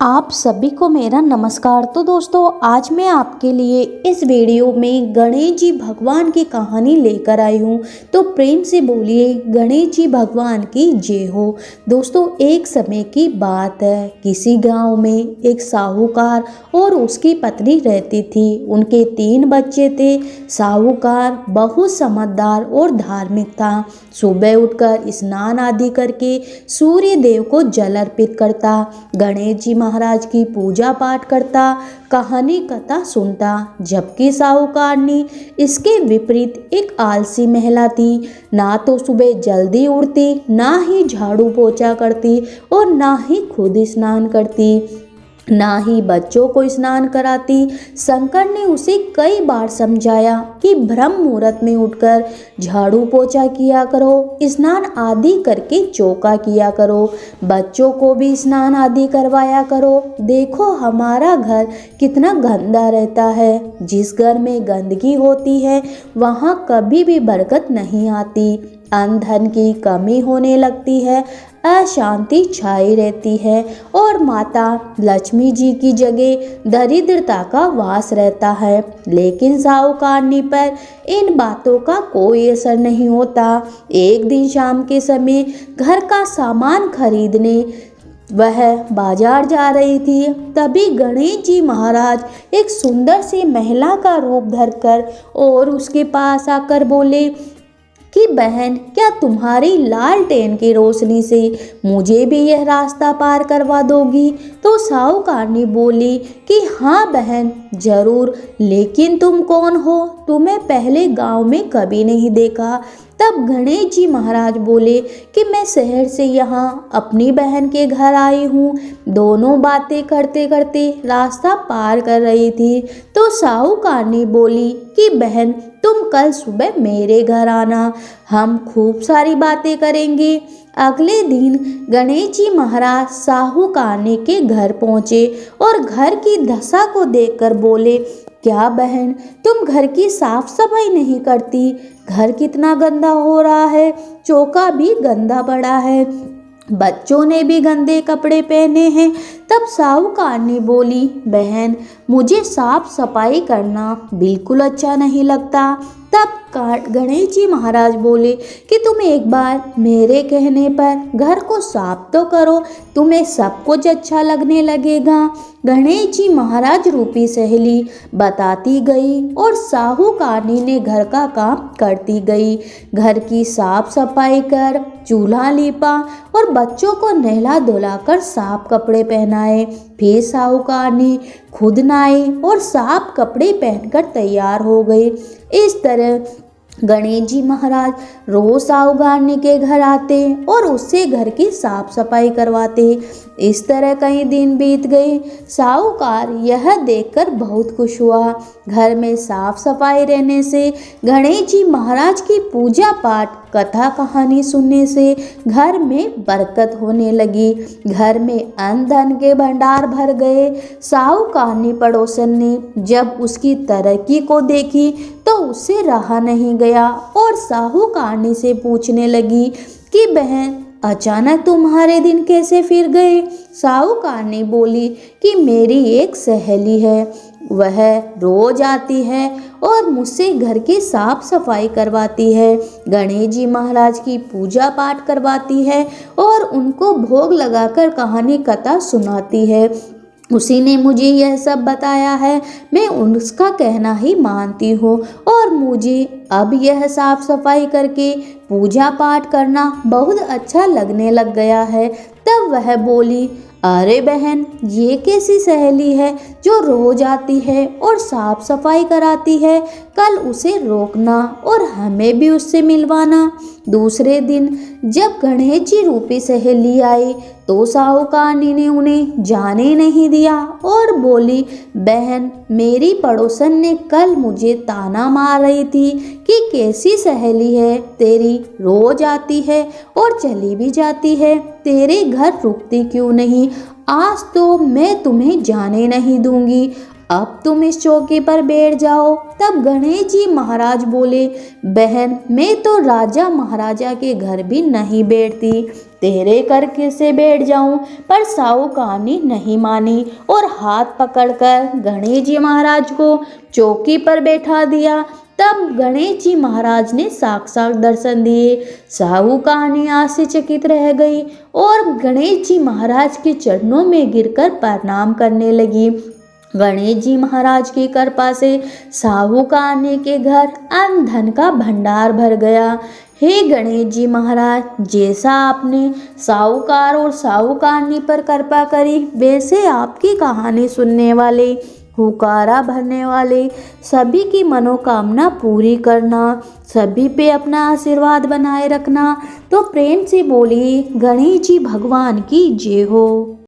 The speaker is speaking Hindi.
आप सभी को मेरा नमस्कार। तो दोस्तों, आज मैं आपके लिए इस वीडियो में गणेश जी भगवान की कहानी लेकर आई हूँ। तो प्रेम से बोलिए गणेश जी भगवान की जय हो। दोस्तों, एक समय की बात है, किसी गांव में एक साहूकार और उसकी पत्नी रहती थी। उनके 3 बच्चे थे। साहूकार बहुत समझदार और धार्मिक था। सुबह उठकर स्नान आदि करके सूर्य देव को जल अर्पित करता, गणेश जी महाराज की पूजा पाठ करता, कहानी कथा सुनता। जबकि साहूकारनी इसके विपरीत एक आलसी महिला थी। ना तो सुबह जल्दी उठती, ना ही झाड़ू पोछा करती और ना ही खुद स्नान करती, ना ही बच्चों को स्नान कराती। शंकर ने उसे कई बार समझाया कि ब्रह्म मुहूर्त में उठकर झाड़ू पोछा किया करो, स्नान आदि करके चौका किया करो, बच्चों को भी स्नान आदि करवाया करो। देखो हमारा घर कितना गंदा रहता है। जिस घर में गंदगी होती है वहाँ कभी भी बरकत नहीं आती। अन्न धन की कमी होने लगती है, अशांति छाई रहती है और माता लक्ष्मी जी की जगह दरिद्रता का वास रहता है। लेकिन साहूकारनी पर इन बातों का कोई असर नहीं होता। एक दिन शाम के समय घर का सामान खरीदने वह बाजार जा रही थी। तभी गणेश जी महाराज एक सुंदर सी महिला का रूप धरकर और उसके पास आकर बोले कि बहन, क्या तुम्हारी लालटेन की रोशनी से मुझे भी यह रास्ता पार करवा दोगी? तो साहूकारनी बोली कि हाँ बहन, जरूर, लेकिन तुम कौन हो? तुम्हें पहले गांव में कभी नहीं देखा। तब गणेश जी महाराज बोले कि मैं शहर से यहाँ अपनी बहन के घर आई हूँ। दोनों बातें करते करते रास्ता पार कर रही थी। तो साहूकारनी बोली कि बहन, तुम कल सुबह मेरे घर आना, हम खूब सारी बातें करेंगे। अगले दिन गणेश जी महाराज साहूकारनी के घर पहुँचे और घर की दशा को देखकर बोले, क्या बहन, तुम घर की साफ सफाई नहीं करती? घर कितना गंदा हो रहा है, चौका भी गंदा पड़ा है, बच्चों ने भी गंदे कपड़े पहने हैं। तब साहूकारनी बोली, बहन, मुझे साफ सफाई करना बिल्कुल अच्छा नहीं लगता। तब गणेश जी महाराज बोले कि तुम एक बार मेरे कहने पर घर को साफ तो करो, तुम्हें सब कुछ अच्छा लगने लगेगा। गणेश जी महाराज रूपी सहेली बताती गई और साहूकारनी ने घर का काम करती गई। घर की साफ सफाई कर, चूल्हा लीपा और बच्चों को नहला धुलाकर साफ कपड़े पहनाए। फिर साहूकारनी खुद नहाई और साफ कपड़े पहनकर तैयार हो गई। इस तरह गणेश जी महाराज रोज साहूकारनी के घर आते और उससे घर की साफ सफाई करवाते। इस तरह कई दिन बीत गए। साहूकार यह देखकर बहुत खुश हुआ। घर में साफ सफाई रहने से, गणेश जी महाराज की पूजा पाठ कथा कहानी सुनने से घर में बरकत होने लगी। घर में अन्न धन के भंडार भर गए। साहूकारनी पड़ोसन ने जब उसकी तरक्की को देखी तो उससे रहा नहीं गया और साहूकारनी से पूछने लगी कि बहन, अचानक तुम्हारे दिन कैसे फिर गए? साहूकारनी बोली कि मेरी एक सहेली है, वह रोज आती है और मुझसे घर की साफ सफाई करवाती है, गणेश जी महाराज की पूजा पाठ करवाती है और उनको भोग लगाकर कहानी कथा सुनाती है। उसी ने मुझे यह सब बताया है, मैं उसका कहना ही मानती हूँ और मुझे अब यह साफ सफाई करके पूजा पाठ करना बहुत अच्छा लगने लग गया है। तब वह बोली, अरे बहन, ये कैसी सहेली है जो रोज आती है और साफ सफाई कराती है? कल उसे रोकना और हमें भी उससे मिलवाना। दूसरे दिन जब गणेश जी रूपी सहेली आई तो साहूकारनी ने उन्हें जाने नहीं दिया और बोली, बहन, मेरी पड़ोसन ने कल मुझे ताना मार रही थी कि कैसी सहेली है तेरी, रोज आती है और चली भी जाती है, तेरे घर रुकती क्यों नहीं? आज तो मैं तुम्हें जाने नहीं दूंगी। अब तुम इस चौकी पर बैठ जाओ। तब गणेश जी महाराज बोले, बहन मैं तो राजा महाराजा के घर भी नहीं बैठती, तेरे करके से बैठ जाऊं। पर साहूकारनी नहीं मानी और हाथ पकड़कर गणेश जी महाराज को चौकी पर बैठा दिया। तब गणेश जी महाराज ने साक्षात दर्शन दिए। साहूकारनी आश्चर्यचकित रह गई और गणेश जी महाराज के चरणों में गिरकर प्रणाम करने लगी। गणेश जी महाराज की कृपा से साहूकारनी के घर अन्न धन का भंडार भर गया। हे गणेश जी महाराज, जैसा आपने साहूकार और साहूकारनी पर कृपा करी, वैसे आपकी कहानी सुनने वाले, हुकारा भरने वाले सभी की मनोकामना पूरी करना, सभी पे अपना आशीर्वाद बनाए रखना। तो प्रेम से बोलिए गणेश जी भगवान की जय हो।